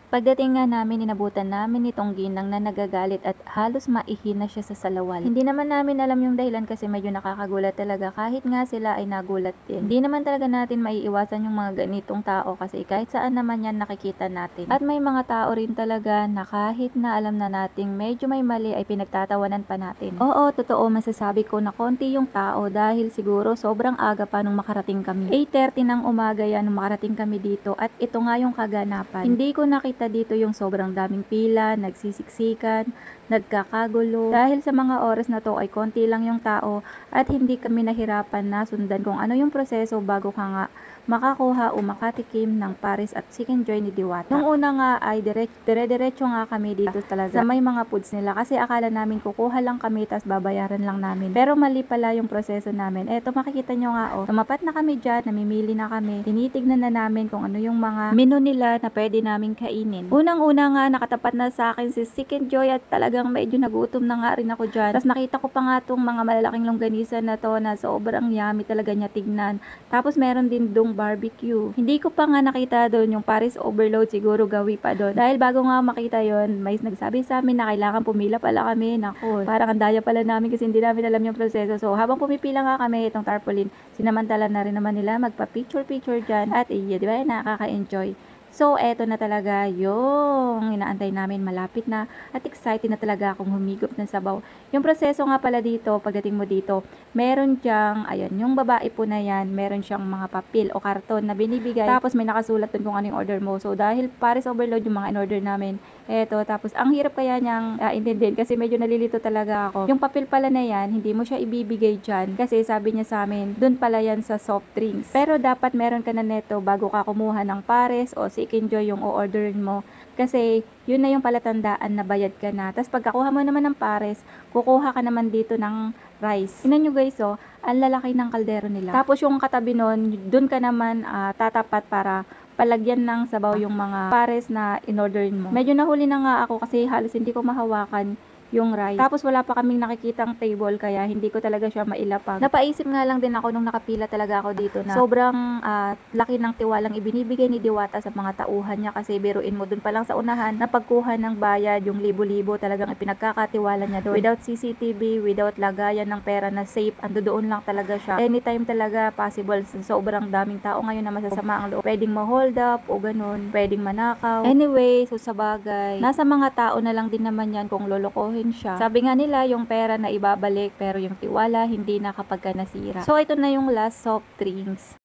Pagdating nga namin, inabutan namin itong ginang na nagagalit at halos maihi na siya sa salawal. Hindi naman namin alam yung dahilan kasi medyo nakakagulat talaga kahit nga sila ay nagulat din. Hindi naman talaga natin maiiwasan yung mga ganitong tao kasi kahit saan naman yan nakikita natin. At may mga tao rin talaga na kahit na alam na nating medyo may mali ay pinagtatawanan pa natin. Oo, totoo, masasabi ko na konti yung tao dahil siguro sobrang aga pa nung makarating kami. 8:30 ng umaga yan nung makarating kami dito at ito nga yung kaganapan. Hindi ko nakita dito yung sobrang daming pila, nagsisiksikan, nagkakagulo. Dahil sa mga oras na to ay konti lang yung tao at hindi kami nahirapan na sundan kung ano yung proseso bago ka nga makakuha o makatikim ng pares at chicken joy ni Diwata. Nung una nga ay dire-diretso nga kami dito talaga sa may mga foods nila kasi akala namin kukuha lang kami tas babayaran lang namin. Pero mali pala yung proseso namin. Eto makikita nyo nga tumapat na kami dyan, namimili na kami, tinitignan na namin kung ano yung mga menu nila na pwede namin kainin. Unang-una nga nakatapat na sa akin si chicken joy at talagang medyo nagutom na nga rin ako dyan. Tapos nakita ko pa nga tong mga malalaking longganisa na to na sobrang yummy talaga niya tignan. Tapos meron din dong barbecue. Hindi ko pa nga nakita doon yung Paris Overload, siguro gawi pa doon. Dahil bago nga makita yon, may nagsabi sa amin na kailangan pumila pala kami. Naku, parang ang daya pala namin kasi hindi namin alam yung proseso. So habang pumipila nga kami itong tarpaulin, sinamantala na rin naman nila magpa-picture-picture dyan at di ba nakaka-enjoy. So, eto na talaga yung inaantay namin, malapit na at excited na talaga akong humigop ng sabaw. Yung proseso nga pala dito, pagdating mo dito, meron siyang, ayan, yung babae po na yan, meron siyang mga papel o karton na binibigay. Tapos may nakasulat dun kung ano yung order mo. So, dahil Paris Overload yung mga in-order namin, eto, tapos ang hirap kaya niyang intindihin kasi medyo nalilito talaga ako. Yung papel pala na yan, hindi mo siya ibibigay dyan kasi sabi niya sa amin, dun pala yan sa soft drinks. Pero dapat meron ka na neto bago ka kumuha ng Pares o chicken joy yung o-orderin mo. Kasi yun na yung palatandaan na bayad ka na. Tapos pagkakuha mo naman ng Pares, kukuha ka naman dito ng rice. Tingnan nyo guys, ang lalaki ng kaldero nila. Tapos yung katabi nun, dun ka naman tatapat para palagyan ng sabaw yung mga pares na in-orderin mo. Medyo nahuli na nga ako kasi halos hindi ko mahawakan yung rice. Tapos wala pa kaming nakikitang table kaya hindi ko talaga siya mailapag. Napaisip nga lang din ako nung nakapila talaga ako dito na sobrang laki ng tiwalang ibinibigay ni Diwata sa mga tauhan niya kasi biruin mo dun pa lang sa unahan na pagkuha ng bayad, yung libo-libo talagang ipinagkakatiwala niya doon. Without CCTV, without lagayan ng pera na safe, ando doon lang talaga siya. Anytime talaga possible, sobrang daming tao ngayon na masasama ang loob. Pwedeng ma-hold up o ganun, pwedeng manakaw. Anyway, so sa bagay, nasa mga tao na lang din naman yan kung lolokohin siya. Sabi nga nila yung pera na ibabalik pero yung tiwala hindi na kapag ka nasira. So ito na yung last soft drinks.